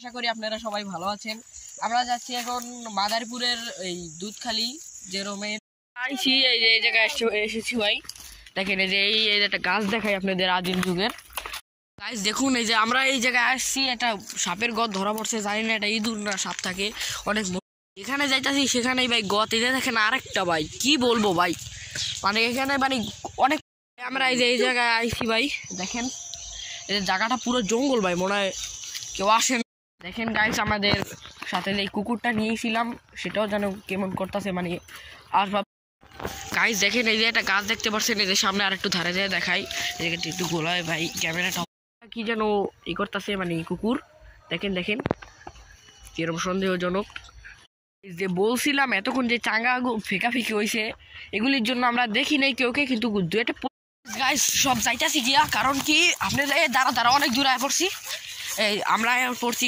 আশা করি আপনারা সবাই ভালো আছেন। আমরা যাচ্ছি এখন মাদারীপুরের এই দুধখালি জেরোমের আইছি। এই যে এই জায়গায় এসেছি ভাই, দেখেন এই যে এই একটা গাছ দেখাই আপনাদের আদিম যুগের। গাইস দেখুন, এই যে আমরা এই জায়গায় আসছি, একটা সাপের গদ ধরা পড়ছে, জানি না এটা ইঁদুর না সাপ থাকে অনেক। এখানে যাইতাছি সেখানেই ভাই গদ, এই যে দেখেন আরেকটা ভাই, কি বলবো ভাই, মানে এখানে মানে অনেক। আমরা এই যে এই জায়গায় আইছি ভাই, দেখেন এই জায়গাটা পুরো জঙ্গল ভাই, মনে হয় কেউ আসেন। দেখেন গাইস, আমাদের সাথে এই কুকুরটা নিয়েছিলাম, সেটাও যেন কেমন করতেছে, মানে আসবাব। গাইস দেখেন এই যে একটা গাছ দেখতে পাচ্ছেন, এই যে সামনে আর একটু ধারে যায় দেখাই, একটু গোলায় ভাই ক্যামেরাটা কি যেন ই করতেছে, মানে কুকুর। দেখেন দেখেন কিরকম সন্দেহজনক। যে বলছিলাম এতক্ষণ যে চাঙ্গা ফেঁকাফেঁকি হয়েছে, এগুলির জন্য আমরা দেখি নাই কেউকে, কিন্তু দু একটা গাইস সব যাইতাছি গিয়া, কারণ কি আপনাদের দ্বারা অনেক দূরে পড়ছি, এই আমরা পড়ছি